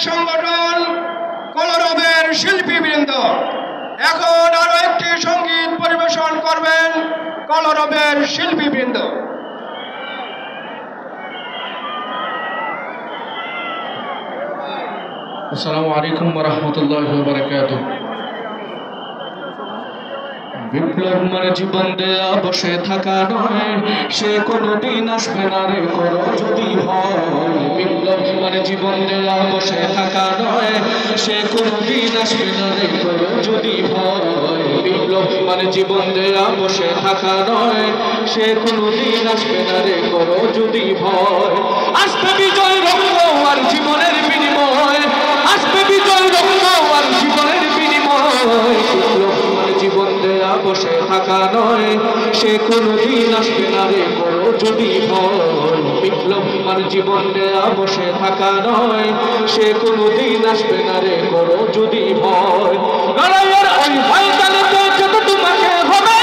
সংগঠন কলরবের শিল্পীবৃন্দ এখন আরো একটি সঙ্গীত পরিবেশন করবেন কলরবের শিল্পীবৃন্দ। আসসালামু আলাইকুম ওয়া রাহমাতুল্লাহি ওয়া বারাকাতুহু। বিপ্লব মানে জীবন দেয়া বসে থাকা নয়, সে কোনোদিন আসবে না রে করো যদি হয়। বিপ্লব মানে জীবন দেয়া বসে থাকা নয়, সে কোনোদিন আসবে না রে করো যদি হয়। বিপ্লব মানে জীবন দেয়া বসে থাকা নয়, সে কোনোদিন আসবে না রে করো যদি হয়। আসবে বিজয় রক্ত আর জীবনের বিনিময়, আসবে বিজয় রক্ত আর জীবনের বিনিময়। বিপ্লব মানে জীবন দেয়া বসে থাকা নয়, সে কোনোদিন আসবে না রে করো যদি ভয়। বিপ্লব মানে জীবন দেয়া বসে থাকা নয়, সে কোনোদিন আসবে না রে করো যদি ভয়। লড়াইয়ের ওই ময়দানেতে যত তোমাকে হবে,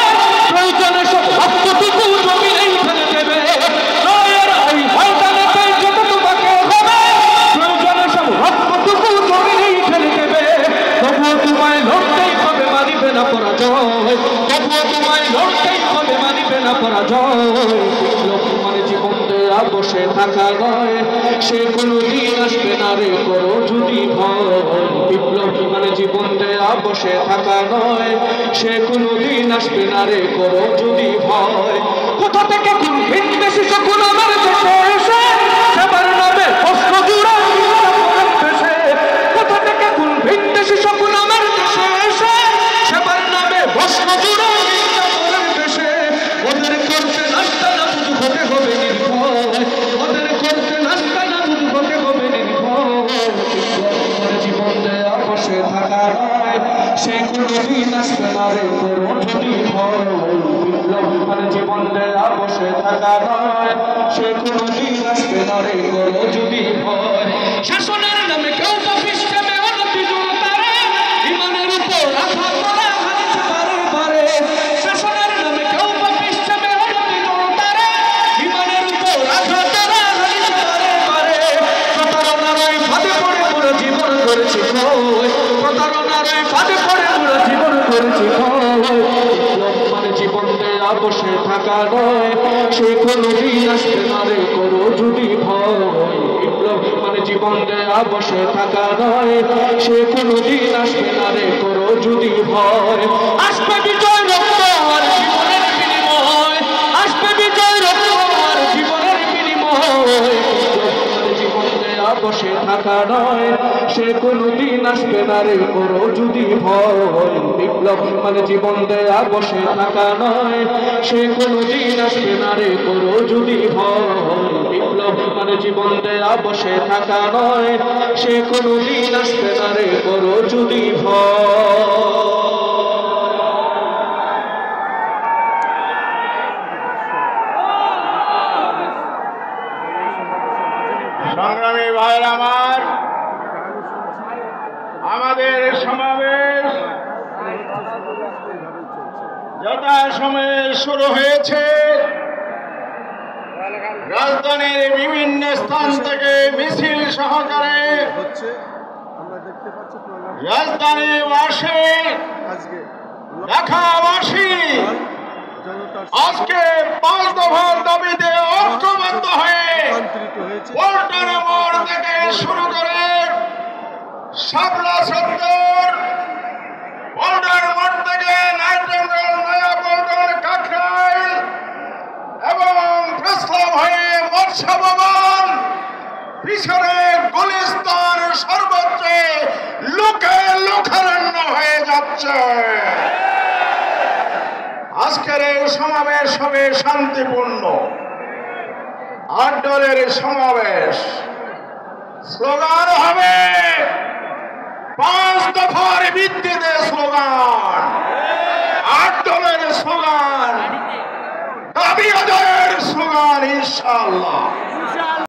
প্রয়োজনে সব রক্তটুকু জমিনেই ফেলে দেবে। লড়াইয়ের ওই ময়দানেতে যত তোমাকে হবে, প্রয়োজনে সব রক্তটুকু জমিনেই ফেলে দেবে। তবুও তোমায় লড়তেই হবে, মানিবে না পরাজয়। তবুও তোমায় লড়তেই হবে, মানিবে না পরাজয়। বিপ্লব মানে জীবন দেয়া বসে থাকা নয়, সে কোনোদিন আসবে না রে করো যদি ভয়। বিপ্লব মানে জীবন দেয়া বসে থাকা নয়, সে কোনোদিন আসবে না রে করো যদি ভয়। কোথা থেকে কোন ভিনদেশি শকুন আমার দেশে এসে সেবার নামে অস্ত্র জুড়ে দেশে। কোথা থেকে কোন ভিনদেশি শকুন আমার দেশে এসে সেবার নামে অস্ত্র জুড়ে দেশে। ওদের করতে নাস্তা না বুঝ হতে হবে নির্ভয়, ওদের করতে নাস্তা না বুঝ হতে হবে নির্ভয়। জীবন দেয়া বসে থাকা নয়, সে কোনোদিন আসবে না রে করো যদি ভয়। বিপ্লব মানে জীবন দেয়া বসে থাকা নয়, সে কোনোদিন আসবে না রে করো যদি ভয়। শাসনের নামে কেউ বা সিস্টেমে অনতি জনতারে ইমানের উপর আঘাত করা হারিয়েছে বারে বারে। শাসনের নামে কেউ বা সিস্টেমে অনতি জনতারে ইমানের উপর আঘাত করা হারিয়েছে বারে বারে। প্রতারণার ওই ফাঁদে পড়ে পুরো জীবন করেছি ক্ষয়, প্রতারণার ওই ফাঁদে পড়ে পুরো জীবন করেছি ক্ষয়। বিপ্লব মানে জীবন দেয়া বসে থাকা নয়, সে কোনোদিন আসবে না রে করো যদি ভয়। বিপ্লব মানে জীবন দেয়া বসে থাকা নয়, সে কোনোদিন আসবে না রে করো যদি ভয়। আসবে বিজয় রক্ত আর জীবনের বিনিময়, আসবে বিজয় রক্ত আর জীবনের বিনিময়। জীবন দেয়া বসে থাকা নয়, সে কোনোদিন আসবে না রে করো যদি ভয়। বিপ্লব মানে জীবন দেয়া বসে থাকা নয়, সে কোনোদিন আসবে না রে করো যদি ভয়। বিপ্লব মানে জীবন দেয়া বসে থাকা নয়, সে কোনোদিন আসবে না রে করো যদি ভয়। সংগ্রামী ভাইয়ের আমার, আমাদের সমাবেশ যথাসময়ে শুরু হয়েছে। রাজধানীর বিভিন্ন স্থান থেকে মিছিল সহকারে রাজধানীবাসী ঢাকাবাসী আজকে 5 দফার দাবিতে ঐক্যবদ্ধ হয়ে পল্টন মোড় থেকে শুরু করে শাপলা চত্বর, পল্টন মোড় থেকে নাইটেঙ্গেল, নয়া পল্টন, কাকরাইল এবং প্রেসক্লাব হয়ে মৎস্য ভবন, পিছনে গুলিস্তান, সর্বোচ্চ লোকে লোকারণ্য হয়ে যাচ্ছে। আজকের এই সমাবেশ হবে শান্তিপূর্ণ। 8 দলের সমাবেশ, স্লোগান হবে 5 দফার ভিত্তিতে স্লোগান, 8 দলের স্লোগান, দাবি আদায়ের স্লোগান ইনশাআল্লাহ।